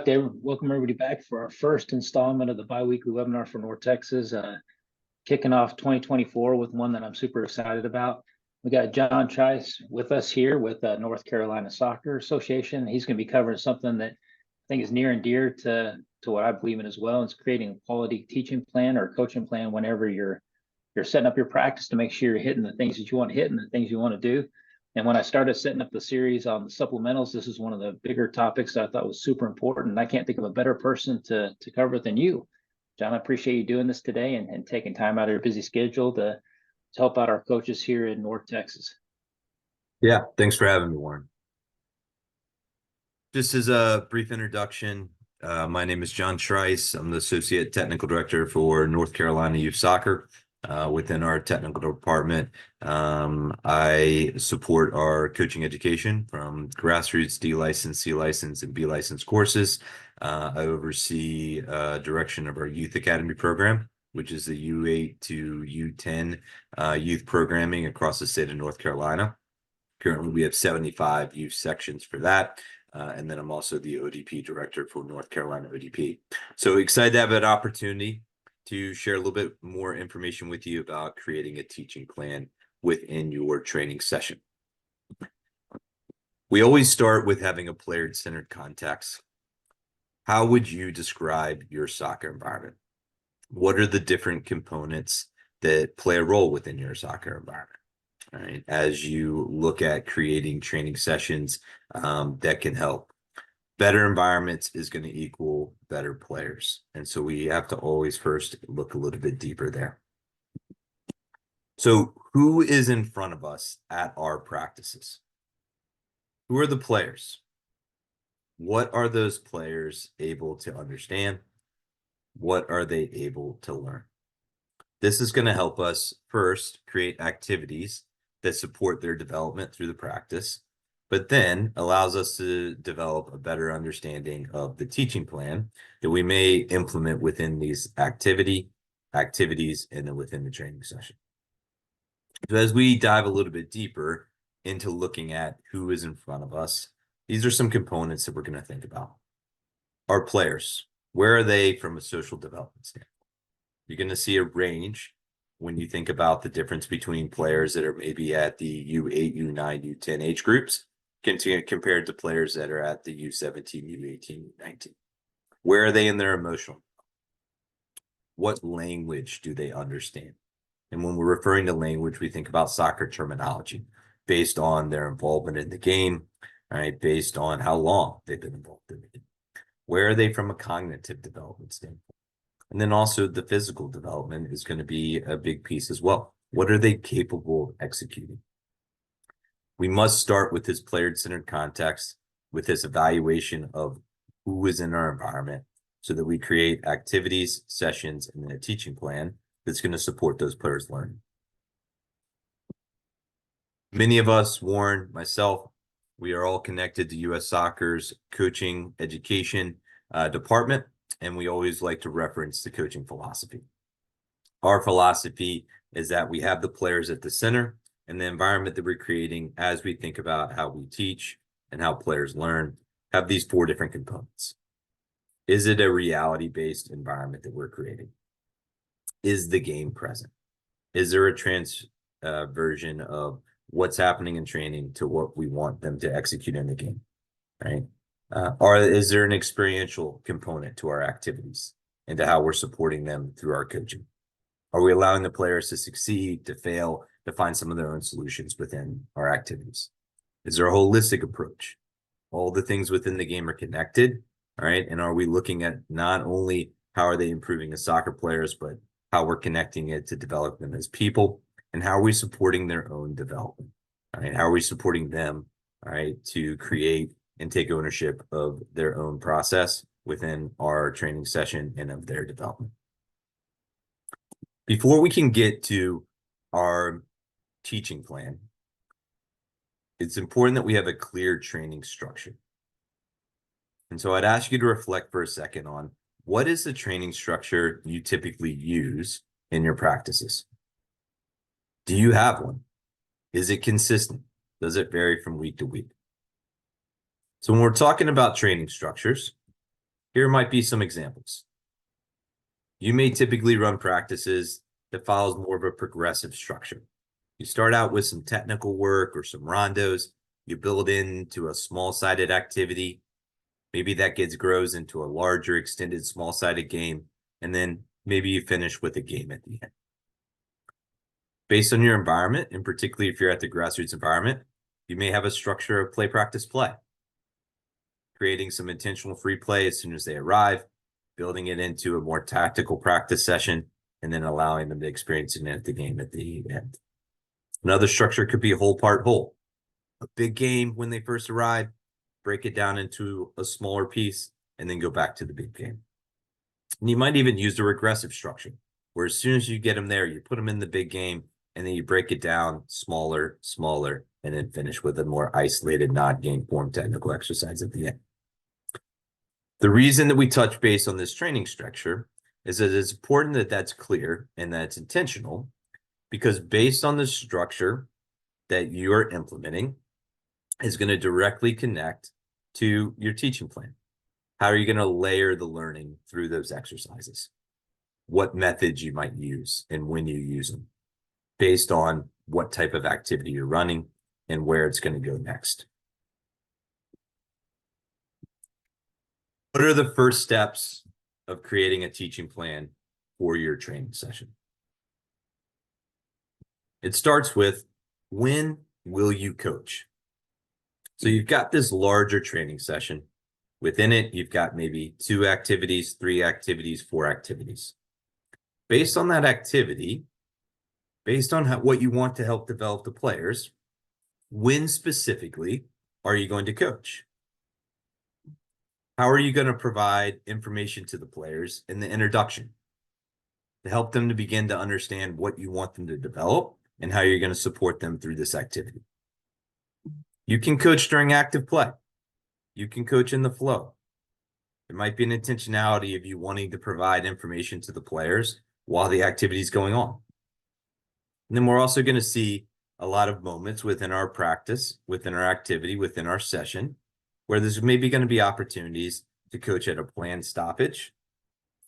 like to welcome everybody back for our first installment of the biweekly webinar for North Texas, kicking off 2024 with one that I'm super excited about. We got John Trice with us here with North Carolina Soccer Association. He's going to be covering something that I think is near and dear to what I believe in as well. It's creating a quality teaching plan or coaching plan whenever you're setting up your practice to make sure you're hitting the things that you want to hit and the things you want to do. And when I started setting up the series on the supplementals, this is one of the bigger topics that I thought was super important. I can't think of a better person to cover it than you. John, I appreciate you doing this today and taking time out of your busy schedule to help out our coaches here in North Texas. Yeah, thanks for having me, Warren. Just as a brief introduction, my name is John Trice. I'm the Associate Technical Director for North Carolina Youth Soccer. Within our technical department, I support our coaching education from grassroots, D license, C license, and B license courses. I oversee direction of our youth academy program, which is the U8 to U10 youth programming across the state of North Carolina. Currently, we have 75 youth sections for that. And then I'm also the ODP director for North Carolina ODP. So excited to have an opportunity to share a little bit more information with you about creating a teaching plan within your training session. We always start with having a player-centered context. How would you describe your soccer environment? What are the different components that play a role within your soccer environment? All right, as you look at creating training sessions that can help. Better environments is going to equal better players. And so we have to always first look a little bit deeper there. So who is in front of us at our practices? Who are the players? What are those players able to understand? What are they able to learn? This is going to help us first create activities that support their development through the practice, but then allows us to develop a better understanding of the teaching plan that we may implement within these activities, and then within the training session. So as we dive a little bit deeper into looking at who is in front of us, these are some components that we're going to think about. Our players, where are they from a social development standpoint? You're going to see a range when you think about the difference between players that are maybe at the U8, U9, U10 age groups compared to players that are at the U17, U18, U19. Where are they in their emotional? What language do they understand? And when we're referring to language, we think about soccer terminology based on their involvement in the game, right? Based on how long they've been involved in the game. Where are they from a cognitive development standpoint? And then also the physical development is going to be a big piece as well. What are they capable of executing? We must start with this player-centered context, with this evaluation of who is in our environment so that we create activities, sessions, and then a teaching plan that's going to support those players' learning. Many of us, Warren, myself, we are all connected to U.S. Soccer's coaching education department, and we always like to reference the coaching philosophy. Our philosophy is that we have the players at the center, and the environment that we're creating as we think about how we teach and how players learn have these four different components. Is it a reality-based environment that we're creating? Is the game present? Is there a version of what's happening in training to what we want them to execute in the game, right? Or is there an experiential component to our activities and to how we're supporting them through our coaching? Are we allowing the players to succeed, to fail, to find some of their own solutions within our activities? Is there a holistic approach? All the things within the game are connected, all right? And are we looking at not only how are they improving as soccer players, but how we're connecting it to develop them as people, and how are we supporting their own development, all right? How are we supporting them, all right, to create and take ownership of their own process within our training session and of their development? Before we can get to our teaching plan, it's important that we have a clear training structure. And so I'd ask you to reflect for a second on what is the training structure you typically use in your practices? Do you have one? Is it consistent? Does it vary from week to week? So when we're talking about training structures, Here might be some examples. You may typically run practices that follows more of a progressive structure. You start out with some technical work or some rondos. You build into a small-sided activity. Maybe that grows into a larger, extended, small-sided game. And then maybe you finish with a game at the end. Based on your environment, and particularly if you're at the grassroots environment, you may have a structure of play, practice, play. Creating some intentional free play as soon as they arrive, building it into a more tactical practice session, and then allowing them to experience it at the game at the end. Another structure could be whole part whole. A big game when they first arrive, break it down into a smaller piece, and then go back to the big game. And you might even use the regressive structure, where as soon as you get them there, you put them in the big game, and then you break it down smaller, and then finish with a more isolated, non-game form technical exercise at the end. The reason that we touch base on this training structure is that it's important that that's clear and that it's intentional, because based on the structure that you're implementing is going to directly connect to your teaching plan. How are you going to layer the learning through those exercises? What methods you might use and when you use them, based on what type of activity you're running and where it's going to go next. What are the first steps of creating a teaching plan for your training session? It starts with, when will you coach? So you've got this larger training session. Within it, you've got maybe 2 activities, 3 activities, 4 activities. Based on that activity, based on what you want to help develop the players, when specifically are you going to coach? How are you going to provide information to the players in the introduction to help them to begin to understand what you want them to develop and how you're going to support them through this activity? You can coach during active play. You can coach in the flow. There might be an intentionality of you wanting to provide information to the players while the activity is going on. And then we're also going to see a lot of moments within our practice, within our activity, within our session, where there's maybe going to be opportunities to coach at a planned stoppage,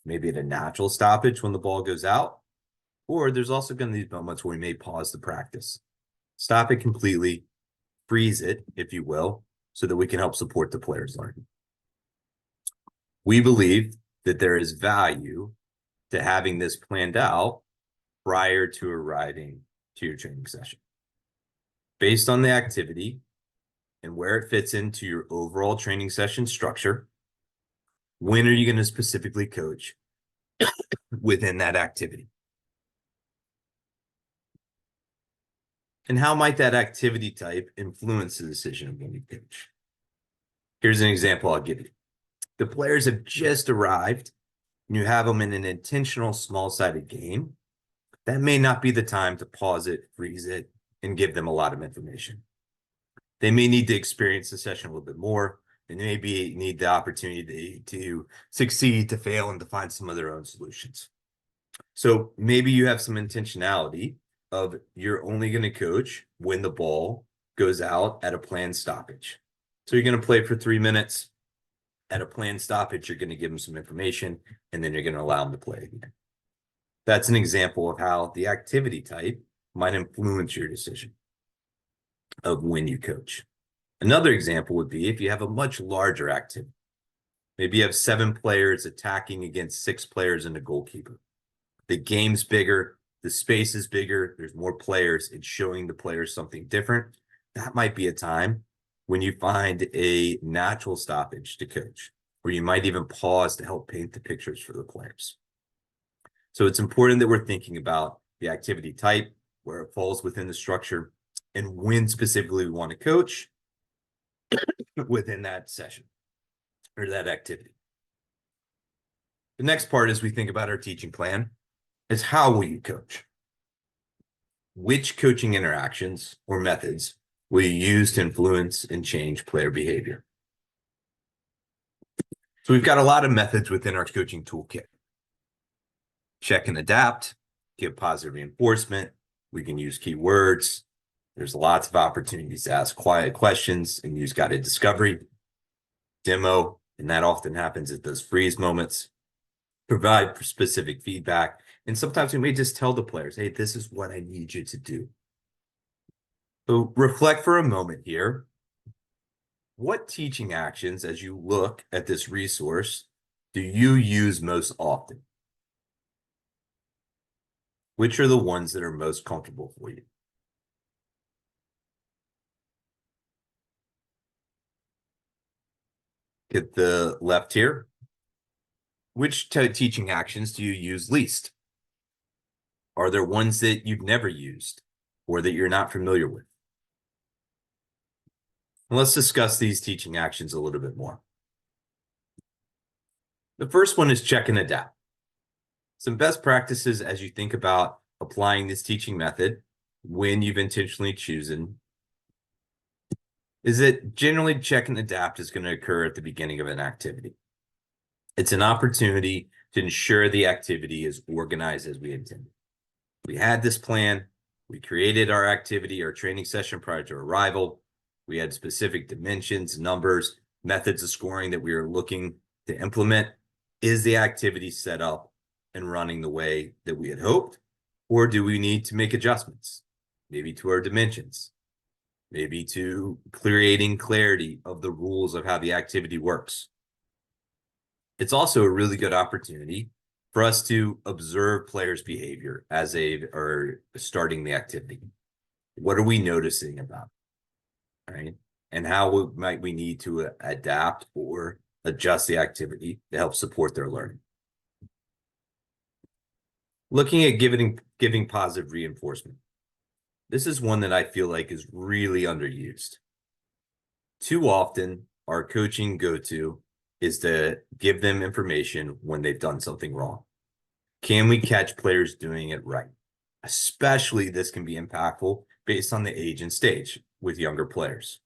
maybe at a natural stoppage when the ball goes out, or there's also going to be moments where we may pause the practice, stop it completely, freeze it, if you will, so that we can help support the players' learning. We believe that there is value to having this planned out prior to arriving to your training session. Based on the activity and where it fits into your overall training session structure, when are you going to specifically coach within that activity? And how might that activity type influence the decision of when you coach? Here's an example I'll give you. The players have just arrived, and you have them in an intentional small-sided game. That may not be the time to pause it, freeze it, and give them a lot of information. They may need to experience the session a little bit more. They maybe need the opportunity to succeed, to fail, and to find some of their own solutions. So maybe you have some intentionality of you're only going to coach when the ball goes out at a planned stoppage. So you're going to play for 3 minutes. At a planned stoppage, you're going to give them some information, and then you're going to allow them to play again. That's an example of how the activity type might influence your decision of when you coach. Another example would be if you have a much larger activity. Maybe you have 7 players attacking against 6 players and a goalkeeper. The game's bigger, the space is bigger, there's more players, it's showing the players something different. That might be a time when you find a natural stoppage to coach, or you might even pause to help paint the pictures for the players. So it's important that we're thinking about the activity type, where it falls within the structure, and when specifically we want to coach within that session or that activity. The next part, as we think about our teaching plan, is how will you coach? Which coaching interactions or methods will you use to influence and change player behavior? So we've got a lot of methods within our coaching toolkit. Check and adapt, give positive reinforcement. We can use keywords. There's lots of opportunities to ask quiet questions and use guided discovery. Demo, And that often happens at those freeze moments. Provide specific feedback. And sometimes we may just tell the players, hey, this is what I need you to do. So reflect for a moment here. What teaching actions, as you look at this resource, do you use most often? Which are the ones that are most comfortable for you? Get the left here. Which teaching actions do you use least? Are there ones that you've never used or that you're not familiar with? And let's discuss these teaching actions a little bit more. The first one is check and adapt. Some best practices as you think about applying this teaching method when you've intentionally chosen is that generally check and adapt is going to occur at the beginning of an activity. It's an opportunity to ensure the activity is organized as we intended. We had this plan. We created our activity, our training session prior to arrival. We had specific dimensions, numbers, methods of scoring that we were looking to implement. Is the activity set up and running the way that we had hoped? Or do we need to make adjustments? Maybe to our dimensions, maybe to creating clarity of the rules of how the activity works. It's also a really good opportunity for us to observe players' behavior as they are starting the activity. What are we noticing about it, right? And how might we need to adapt or adjust the activity to help support their learning? Looking at giving positive reinforcement. This is one that I feel like is really underused. Too often, our coaching go-to is to give them information when they've done something wrong. Can we catch players doing it right? Especially this can be impactful based on the age and stage with younger players.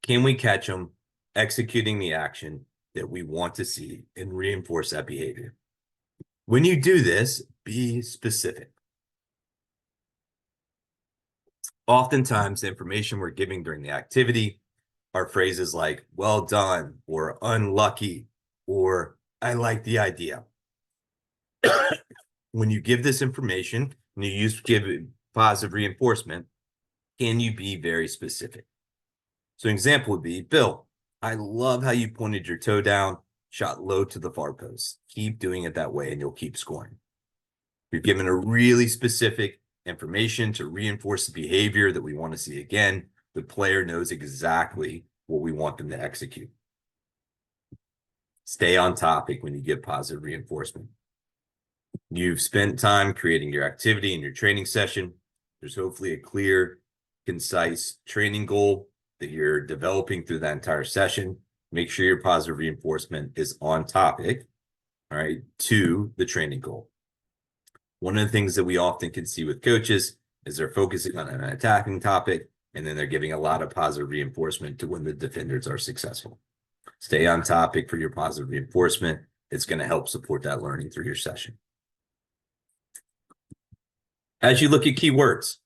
Can we catch them executing the action that we want to see and reinforce that behavior? When you do this, be specific. Oftentimes, the information we're giving during the activity are phrases like, well done, or unlucky, or I like the idea. When you give this information and you give positive reinforcement, can you be very specific? So an example would be, Bill, I love how you pointed your toe down, shot low to the far post. Keep doing it that way and you'll keep scoring. We've given a really specific information to reinforce the behavior that we want to see again. The player knows exactly what we want them to execute. Stay on topic when you give positive reinforcement. You've spent time creating your activity and your training session. There's hopefully a clear, concise training goal that you're developing through that entire session. Make sure your positive reinforcement is on topic, all right, to the training goal. One of the things that we often can see with coaches is they're focusing on an attacking topic, and then they're giving a lot of positive reinforcement to when the defenders are successful. Stay on topic for your positive reinforcement. It's going to help support that learning through your session. As you look at keywords,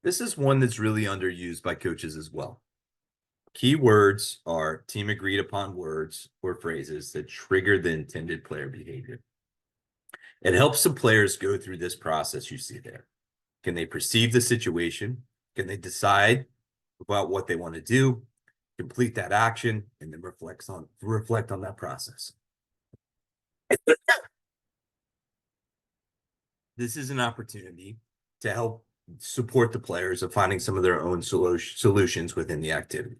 this is one that's really underused by coaches as well. Keywords are team agreed upon words or phrases that trigger the intended player behavior. It helps the players go through this process you see there. Can they perceive the situation? Can they decide about what they want to do, complete that action, and then reflect on that process? This is an opportunity to help support the players of finding some of their own solutions within the activity.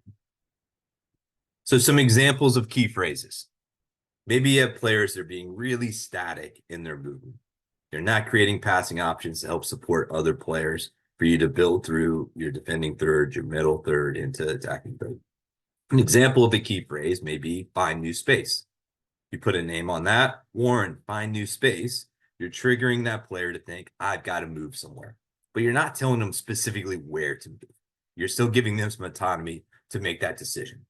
So some examples of key phrases. Maybe you have players that are being really static in their movement. They're not creating passing options to help support other players for you to build through your defending third, your middle third into attacking third. An example of a key phrase may be find new space. You put a name on that, Warren, find new space. You're triggering that player to think, I've got to move somewhere. But you're not telling them specifically where to move. You're still giving them some autonomy to make that decision.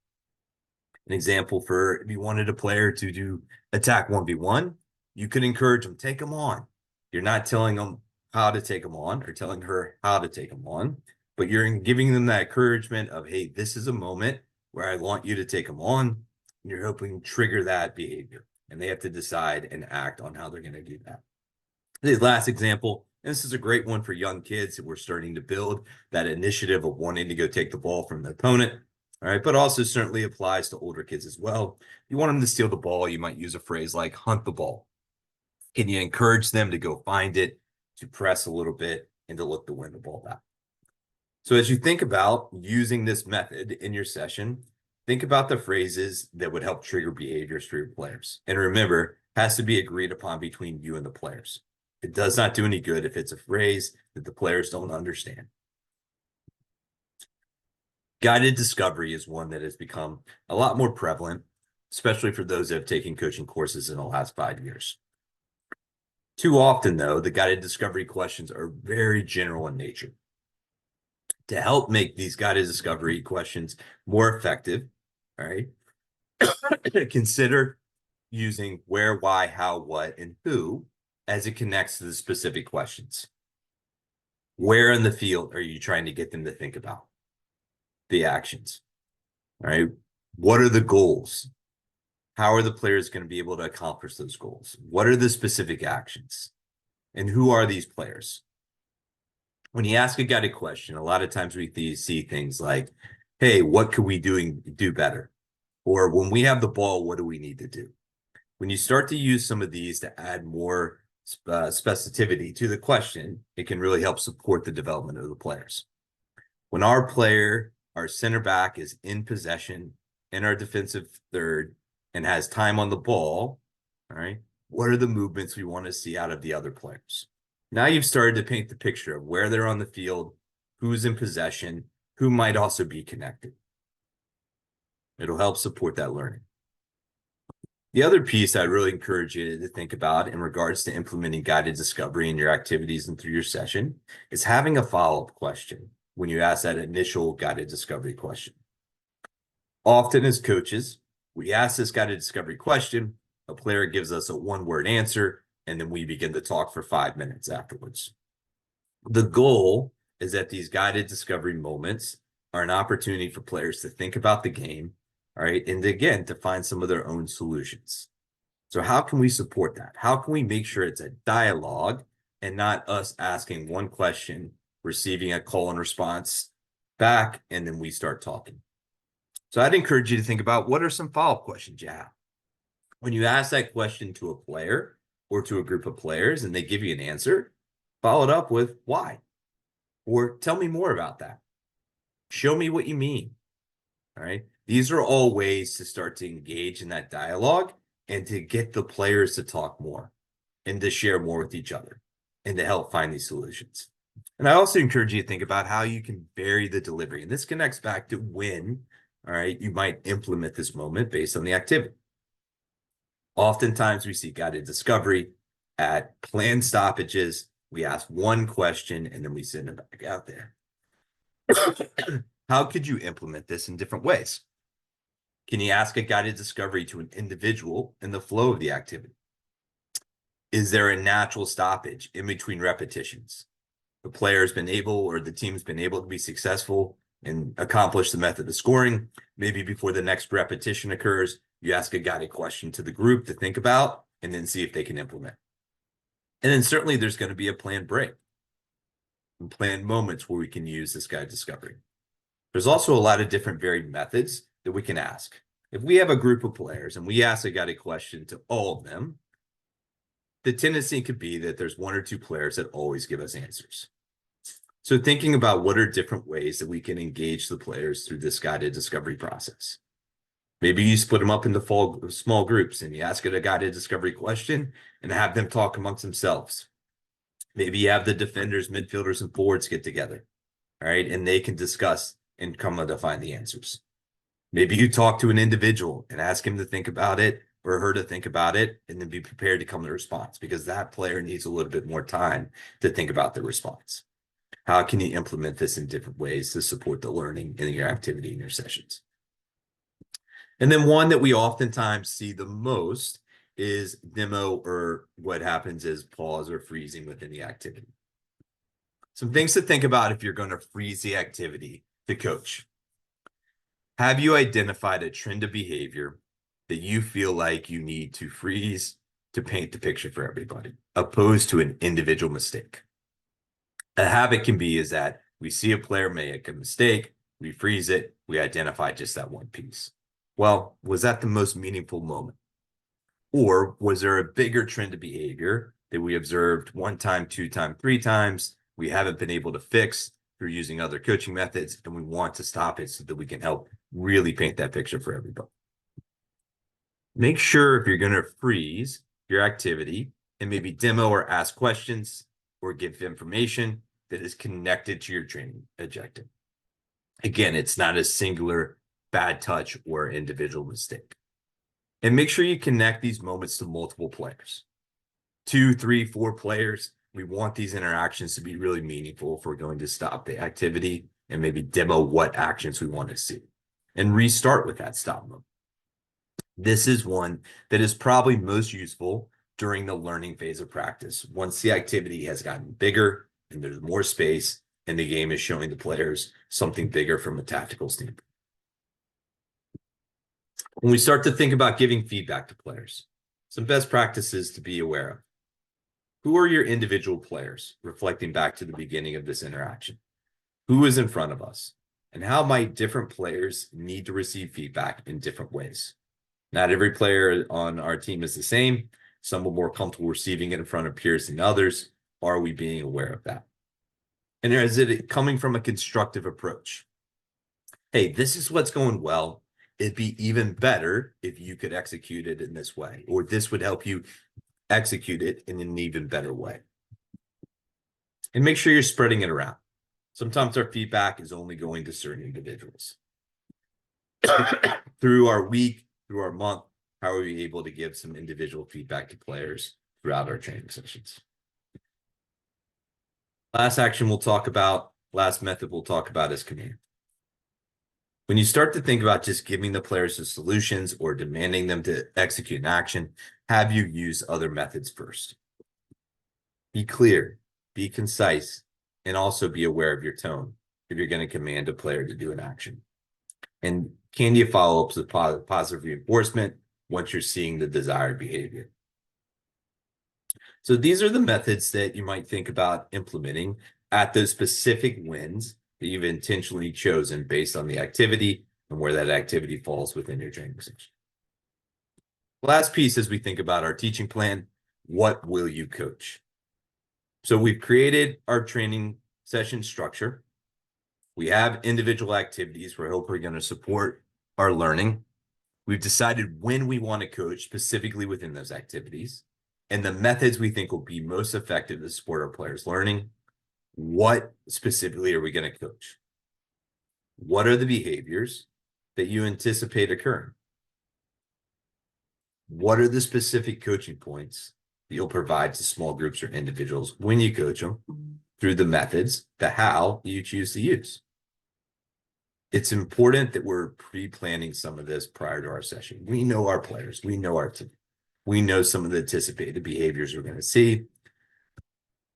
An example for if you wanted a player to do attack 1v1, you could encourage them, take them on. You're not telling them how to take them on or telling her how to take them on, but you're giving them that encouragement of, hey, this is a moment where I want you to take them on. and you're hoping to trigger that behavior, and they have to decide and act on how they're going to do that. The last example, and this is a great one for young kids that we're starting to build that initiative of wanting to go take the ball from the opponent. All right, but also certainly applies to older kids as well. You want them to steal the ball, you might use a phrase like hunt the ball. Can you encourage them to go find it, to press a little bit, and to look to win the ball back? So as you think about using this method in your session, think about the phrases that would help trigger behaviors for your players. And remember, it has to be agreed upon between you and the players. It does not do any good if it's a phrase that the players don't understand. Guided discovery is one that has become a lot more prevalent, especially for those that have taken coaching courses in the last 5 years. Too often, though, the guided discovery questions are very general in nature. To help make these guided discovery questions more effective, all right, consider using where, why, how, what, and who as it connects to the specific questions. Where in the field are you trying to get them to think about the actions? All right. What are the goals? How are the players going to be able to accomplish those goals? What are the specific actions? And who are these players? When you ask a guided question, a lot of times we see things like, hey, what could we do better? Or when we have the ball, what do we need to do? When you start to use some of these to add more specificity to the question, it can really help support the development of the players. When our center back is in possession in our defensive third and has time on the ball, all right, what are the movements we want to see out of the other players? Now you've started to paint the picture of where they're on the field, who's in possession, who might also be connected. It'll help support that learning. The other piece I'd really encourage you to think about in regards to implementing guided discovery in your activities and through your session is having a follow-up question when you ask that initial guided discovery question. Often as coaches, we ask this guided discovery question, a player gives us a one-word answer, and then we begin to talk for 5 minutes afterwards. The goal is that these guided discovery moments are an opportunity for players to think about the game, all right, and again, to find some of their own solutions. So how can we support that? How can we make sure it's a dialogue and not us asking one question, receiving a call and response back, and then we start talking? So I'd encourage you to think about what are some follow-up questions you have. When you ask that question to a player or to a group of players and they give you an answer, follow it up with why, or tell me more about that. Show me what you mean. All right. These are all ways to start to engage in that dialogue and to get the players to talk more and to share more with each other and to help find these solutions. And I also encourage you to think about how you can vary the delivery. And this connects back to when, all right, you might implement this moment based on the activity. Oftentimes we see guided discovery at planned stoppages. We ask one question and then we send it back out there. How could you implement this in different ways? Can you ask a guided discovery to an individual in the flow of the activity? Is there a natural stoppage in between repetitions? The player's been able or the team's been able to be successful and accomplish the method of scoring. Maybe before the next repetition occurs, you ask a guided question to the group to think about and then see if they can implement. And then certainly there's going to be a planned break and planned moments where we can use this guided discovery. There's also a lot of different varied methods that we can ask. If we have a group of players and we ask a guided question to all of them, the tendency could be that there's one or two players that always give us answers. So thinking about what are different ways that we can engage the players through this guided discovery process. Maybe you split them up into small groups and you ask it a guided discovery question and have them talk amongst themselves. Maybe you have the defenders, midfielders, and forwards get together, all right, and they can discuss and come to find the answers. Maybe you talk to an individual and ask him to think about it or her to think about it and then be prepared to come to a response because that player needs a little bit more time to think about the response. How can you implement this in different ways to support the learning in your activity in your sessions? And then one that we oftentimes see the most is demo, or what happens is pause or freezing within the activity. Some things to think about if you're going to freeze the activity to coach. Have you identified a trend of behavior that you feel like you need to freeze to paint the picture for everybody, opposed to an individual mistake. A habit can be is that we see a player make a mistake, we freeze it, we identify just that one piece. Well, was that the most meaningful moment? Or was there a bigger trend of behavior that we observed one time, two times, three times, we haven't been able to fix through using other coaching methods, and we want to stop it so that we can help really paint that picture for everybody? Make sure if you're going to freeze your activity and maybe demo or ask questions or give information that is connected to your training objective. Again, it's not a singular bad touch or individual mistake. And make sure you connect these moments to multiple players. 2, 3, 4 players. We want these interactions to be really meaningful if we're going to stop the activity and maybe demo what actions we want to see. And restart with that stop moment. This is one that is probably most useful during the learning phase of practice. Once the activity has gotten bigger and there's more space and the game is showing the players something bigger from a tactical standpoint. When we start to think about giving feedback to players, some best practices to be aware of. Who are your individual players, reflecting back to the beginning of this interaction? Who is in front of us? And how might different players need to receive feedback in different ways? Not every player on our team is the same. Some are more comfortable receiving it in front of peers than others. Are we being aware of that? And is it coming from a constructive approach? Hey, this is what's going well. It'd be even better if you could execute it in this way, or this would help you execute it in an even better way. And make sure you're spreading it around. Sometimes our feedback is only going to certain individuals. Through our week, through our month, how are we able to give some individual feedback to players throughout our training sessions? Last action we'll talk about, last method we'll talk about is command. When you start to think about just giving the players the solutions or demanding them to execute an action, have you use other methods first? Be clear, be concise, and also be aware of your tone if you're going to command a player to do an action. And can you follow up with positive reinforcement once you're seeing the desired behavior? So these are the methods that you might think about implementing at those specific wins that you've intentionally chosen based on the activity and where that activity falls within your training session. Last piece as we think about our teaching plan, what will you coach? So we've created our training session structure. We have individual activities we're hopefully going to support our learning. We've decided when we want to coach specifically within those activities and the methods we think will be most effective to support our players' learning. What specifically are we going to coach? What are the behaviors that you anticipate occurring? What are the specific coaching points that you'll provide to small groups or individuals when you coach them through the methods, the how you choose to use? It's important that we're pre-planning some of this prior to our session. We know our players, we know our team, we know some of the anticipated behaviors we're going to see.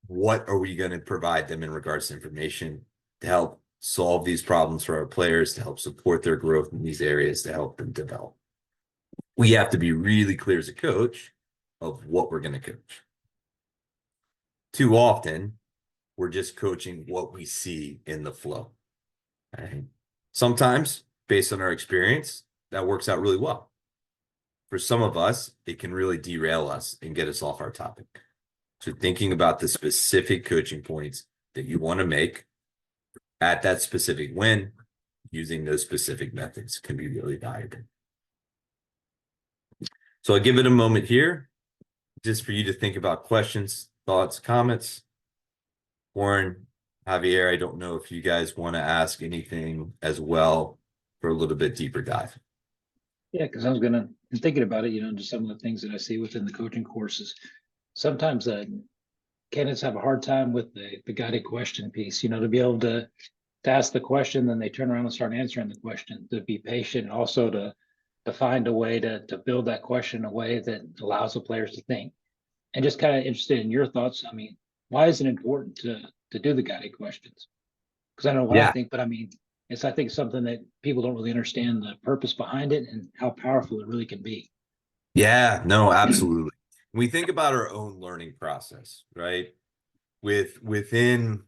What are we going to provide them in regards to information to help solve these problems for our players, to help support their growth in these areas, to help them develop? We have to be really clear as a coach of what we're going to coach. Too often, we're just coaching what we see in the flow. Right? Sometimes, based on our experience, that works out really well. For some of us, it can really derail us and get us off our topic. So thinking about the specific coaching points that you want to make at that specific win, using those specific methods can be really valuable. So I'll give it a moment here, just for you to think about questions, thoughts, comments. Warren, Javier, I don't know if you guys want to ask anything as well for a little bit deeper dive. Yeah, because I was thinking about it, just some of the things that I see within the coaching courses. Sometimes candidates have a hard time with the guided question piece, to be able to ask the question, then they turn around and start answering the question, to be patient, and also to find a way to build that question in a way that allows the players to think. And just kind of interested in your thoughts. I mean, why is it important to do the guided questions? Because I know what I think, but I mean, It's, I think, something that people don't really understand the purpose behind it and how powerful it really can be. Yeah, no, absolutely. We think about our own learning process, right? Within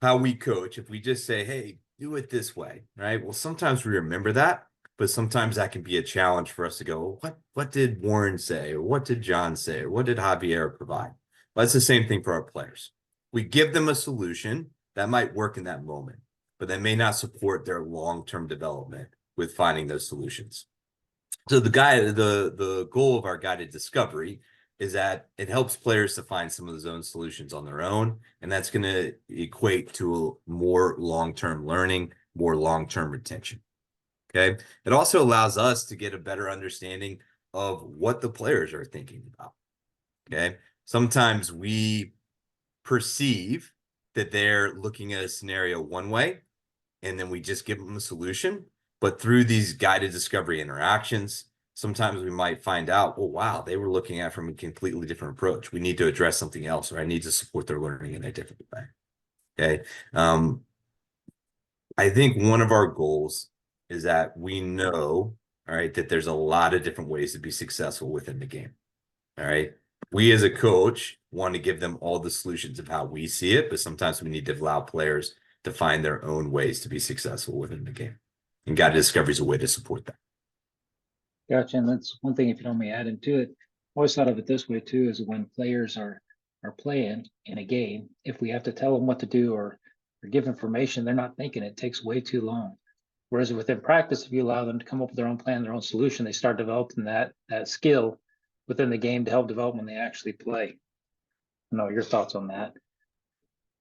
how we coach, if we just say, hey, do it this way, right? Well, sometimes we remember that, but sometimes that can be a challenge for us to go, what did Warren say? Or what did John say? Or what did Javier provide? Well, that's the same thing for our players. We give them a solution that might work in that moment, but that may not support their long-term development with finding those solutions. So the goal of our guided discovery is that it helps players to find some of those own solutions on their own, and that's going to equate to more long-term learning, more long-term retention. Okay. It also allows us to get a better understanding of what the players are thinking about. Okay. Sometimes we perceive that they're looking at a scenario one way, and then we just give them a solution. But through these guided discovery interactions, sometimes we might find out, oh, wow, they were looking at it from a completely different approach. We need to address something else, or I need to support their learning in a different way. Okay. I think one of our goals is that we know, all right, that there's a lot of different ways to be successful within the game. All right. We as a coach want to give them all the solutions of how we see it, but sometimes we need to allow players to find their own ways to be successful within the game. And guided discovery is a way to support that. Gotcha. And that's one thing, if you don't mind adding to it. I always thought of it this way too, is when players are playing in a game, if we have to tell them what to do or give information, they're not thinking. It takes way too long. Whereas within practice, if you allow them to come up with their own plan, their own solution, they start developing that skill within the game to help develop when they actually play. I know your thoughts on that.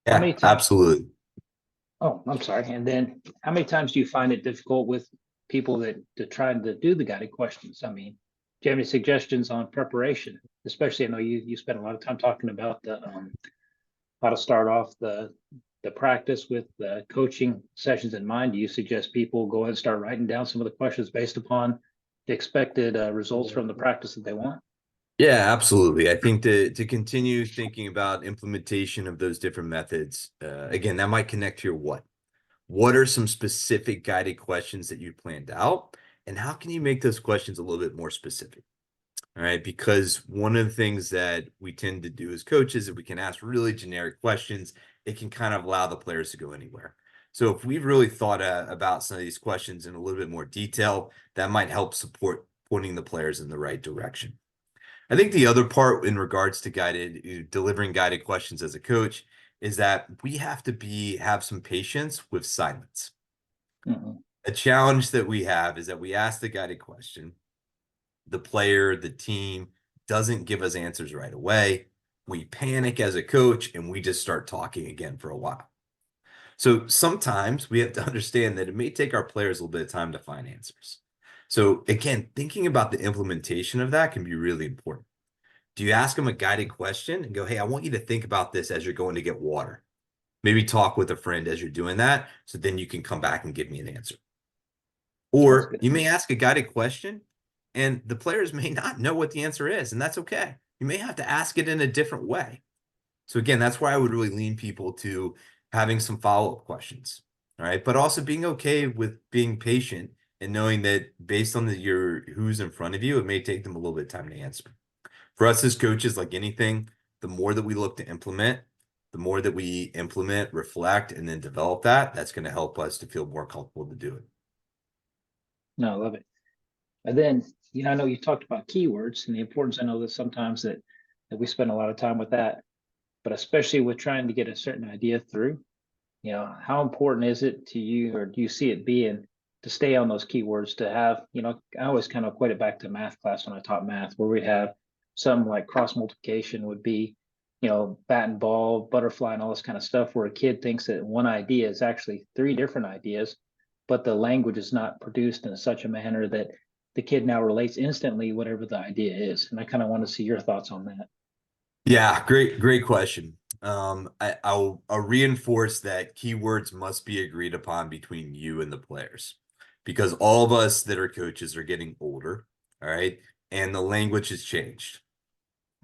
How Yeah, many times? absolutely. Oh, I'm sorry. And then how many times do you find it difficult with people that try to do the guided questions? I mean, do you have any suggestions on preparation? Especially, I know you spent a lot of time talking about the how to start off the practice with the coaching sessions in mind. Do you suggest people go ahead and start writing down some of the questions based upon the expected results from the practice that they want? Yeah, absolutely. I think to continue thinking about implementation of those different methods, again, that might connect to your what. What are some specific guided questions that you planned out? And how can you make those questions a little bit more specific? All right. Because one of the things that we tend to do as coaches, if we can ask really generic questions, it can kind of allow the players to go anywhere. So if we've really thought about some of these questions in a little bit more detail, that might help support pointing the players in the right direction. I think the other part in regards to delivering guided questions as a coach is that we have to have some patience with silence. Mhm. A challenge that we have is that we ask the guided question, the player, the team doesn't give us answers right away. We panic as a coach and we just start talking again for a while. So sometimes we have to understand that it may take our players a little bit of time to find answers. So again, thinking about the implementation of that can be really important. Do you ask them a guided question and go, hey, I want you to think about this as you're going to get water? Maybe talk with a friend as you're doing that, so then you can come back and give me an answer. That's Or good. you may ask a guided question and the players may not know what the answer is, and that's okay. You may have to ask it in a different way. So again, that's why I would really lean people to having some follow-up questions. All right. But also being okay with being patient and knowing that based on your who's in front of you, it may take them a little bit of time to answer. For us as coaches, like anything, the more that we look to implement, the more that we implement, reflect, and then develop that, that's going to help us to feel more comfortable to do it. No, I love it. And then, I know you talked about keywords and the importance. I know that sometimes that we spend a lot of time with that, but especially with trying to get a certain idea through, how important is it to you, or do you see it being to stay on those keywords, to have, I always kind of equate it back to math class when I taught math, where we have something like cross multiplication would be, bat and ball, butterfly, and all this kind of stuff, where a kid thinks that one idea is actually three different ideas, but the language is not produced in such a manner that the kid now relates instantly whatever the idea is. And I kind of want to see your thoughts on that. Yeah, great question. I'll reinforce that keywords must be agreed upon between you and the players, because all of us that are coaches are getting older, all right, and the language has changed.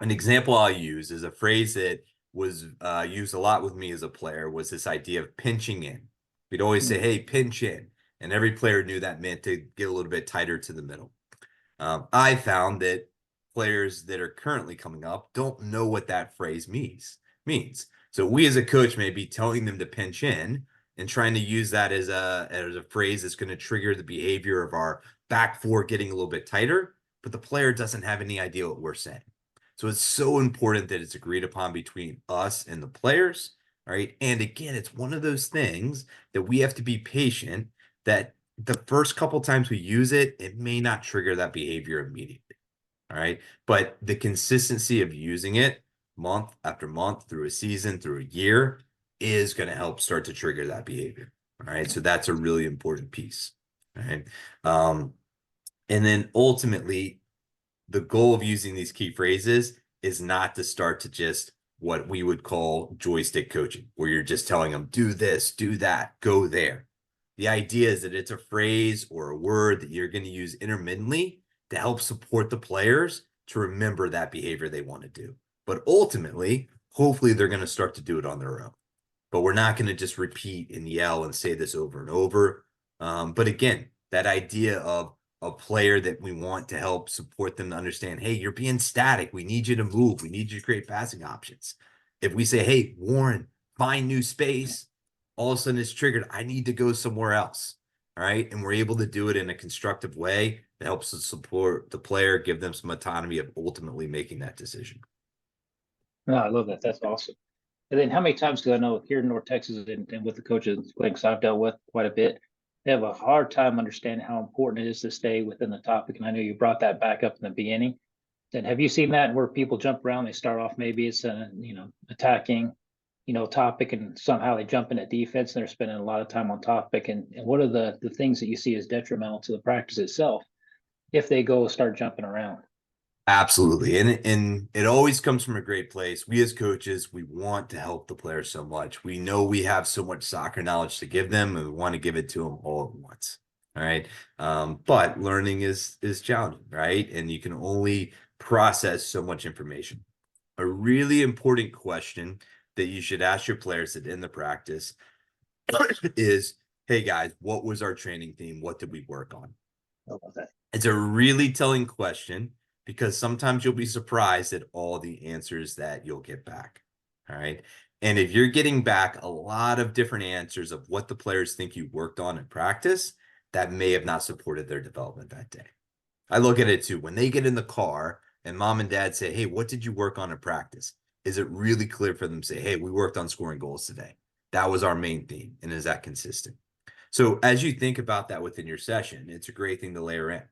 An example I'll use is a phrase that was used a lot with me as a player was this idea of pinching in. We'd always say, hey, pinch in. And every player knew that meant to get a little bit tighter to the middle. I found that players that are currently coming up don't know what that phrase means. So we as a coach may be telling them to pinch in and trying to use that as a phrase that's going to trigger the behavior of our back four getting a little bit tighter, but the player doesn't have any idea what we're saying. So it's so important that it's agreed upon between us and the players, right? And again, it's one of those things that we have to be patient that the first couple times we use it, it may not trigger that behavior immediately. All right. But the consistency of using it month after month through a season, through a year is going to help start to trigger that behavior. All right. So that's a really important piece. All right. And then ultimately, the goal of using these key phrases is not to start to just what we would call joystick coaching, where you're just telling them, do this, do that, go there. The idea is that it's a phrase or a word that you're going to use intermittently to help support the players to remember that behavior they want to do. But ultimately, hopefully they're going to start to do it on their own. But we're not going to just repeat and yell and say this over and over. But again, that idea of a player that we want to help support them to understand, hey, you're being static. We need you to move. We need you to create passing options. If we say, hey, Warren, find new space, all of a sudden it's triggered. I need to go somewhere else. All right. And we're able to do it in a constructive way that helps to support the player, give them some autonomy of ultimately making that decision. No, I love that. That's awesome. And then how many times do I know here in North Texas and with the coaches, because I've dealt with quite a bit, they have a hard time understanding how important it is to stay within the topic. And I know you brought that back up in the beginning. Then have you seen that where people jump around? They start off, maybe it's a, attacking, topic, and somehow they jump into defense and they're spending a lot of time on topic. And what are the things that you see as detrimental to the practice itself if they go start jumping around? Absolutely. And it always comes from a great place. We as coaches, we want to help the players so much. We know we have so much soccer knowledge to give them, and we want to give it to them all at once. All right. But learning is challenging, right? And you can only process so much information. A really important question that you should ask your players at in the practice is, hey guys, what was our training theme? What did we work on? How about that? It's a really telling question because sometimes you'll be surprised at all the answers that you'll get back. All right. And if you're getting back a lot of different answers of what the players think you worked on in practice, that may have not supported their development that day. I look at it too. When they get in the car and mom and dad say, hey, what did you work on in practice? Is it really clear for them to say, hey, we worked on scoring goals today? That was our main theme. And is that consistent? So as you think about that within your session, it's a great thing to layer in.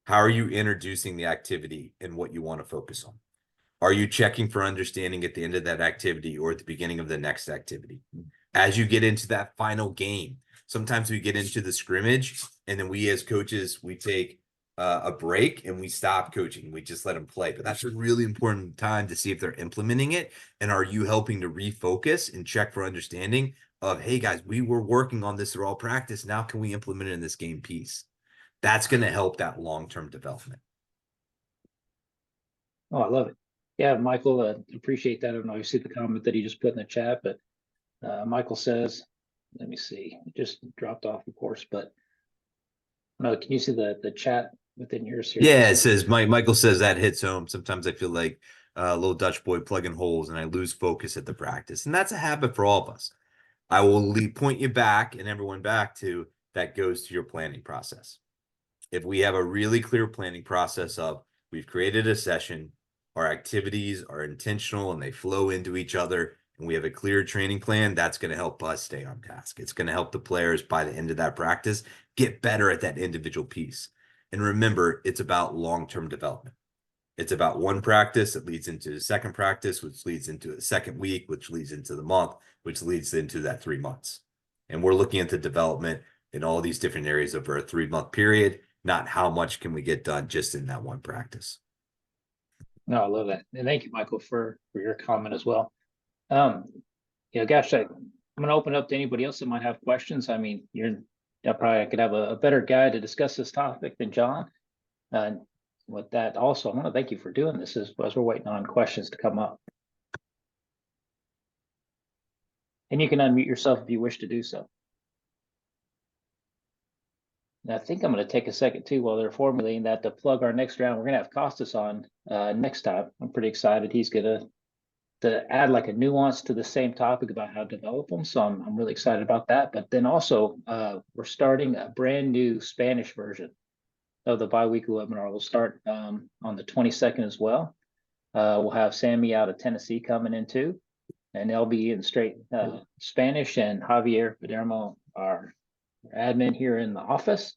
How are you introducing the activity and what you want to focus on? Are you checking for understanding at the end of that activity or at the beginning of the next activity? As you get into that final game, sometimes we get into the scrimmage and then we as coaches, we take a break and we stop coaching. We just let them play. But that's a really important time to see if they're implementing it. And are you helping to refocus and check for understanding of, hey guys, we were working on this through all practice. Now can we implement it in this game piece? That's going to help that long-term development. Oh, I love it. Yeah, Michael, appreciate that. I don't know if you see the comment that he just put in the chat, but Michael says, let me see, it just dropped off, of course, but no, can you see the chat within yours here? Yeah, it says Michael says that hits home. Sometimes I feel like a little Dutch boy plugging holes and I lose focus at the practice. And that's a habit for all of us. I will point you back and everyone back to that goes to your planning process. If we have a really clear planning process of we've created a session, our activities are intentional and they flow into each other, and we have a clear training plan, that's going to help us stay on task. It's going to help the players by the end of that practice get better at that individual piece. And remember, it's about long-term development. It's about one practice that leads into the second practice, which leads into the second week, which leads into the month, which leads into that 3 months. And we're looking at the development in all these different areas over a 3-month period, not how much can we get done just in that one practice. No, I love that. And thank you, Michael, for your comment as well. Gosh, I'm going to open up to anybody else that might have questions. I mean, I could have a better guy to discuss this topic than John. And with that, also, I want to thank you for doing this as we're waiting on questions to come up. And you can unmute yourself if you wish to do so. And I think I'm going to take a second too while they're formulating that to plug our next round. We're going to have Costas on next time. I'm pretty excited. He's going to add like a nuance to the same topic about how to develop them. So I'm really excited about that. But then also we're starting a brand new Spanish version of the biweekly webinar. We'll start on the 22nd as well. We'll have Sammy out of Tennessee coming in too, and they'll be in straight Spanish, and Javier Padermo, our admin here in the office,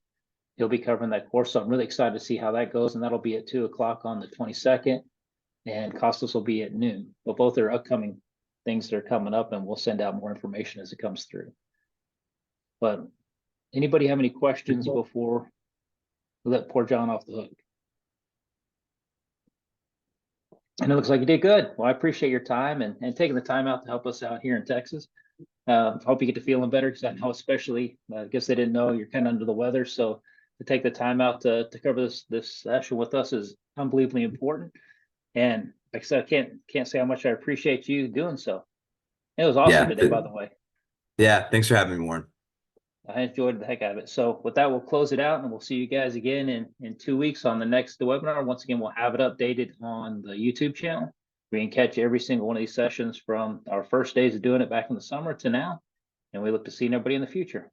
he'll be covering that course. So I'm really excited to see how that goes, and that'll be at 2 o'clock on the 22nd, and Costas will be at noon. But both are upcoming things that are coming up, and we'll send out more information as it comes through. But anybody have any questions before we let poor John off the hook? And it looks like you did good. Well, I appreciate your time and taking the time out to help us out here in Texas. Hope you get to feeling better, because I know, especially, I guess they didn't know you're kind of under the weather. So to take the time out to cover this session with us is unbelievably important. And like I said, I can't say how much I appreciate you doing so. It was awesome today, by the way. Yeah, thanks for having me, Warren. I enjoyed the heck out of it. So with that, we'll close it out, and we'll see you guys again in 2 weeks on the next webinar. Once again, we'll have it updated on the YouTube channel. We can catch every single one of these sessions from our first days of doing it back in the summer to now. And we look to seeing everybody in the future.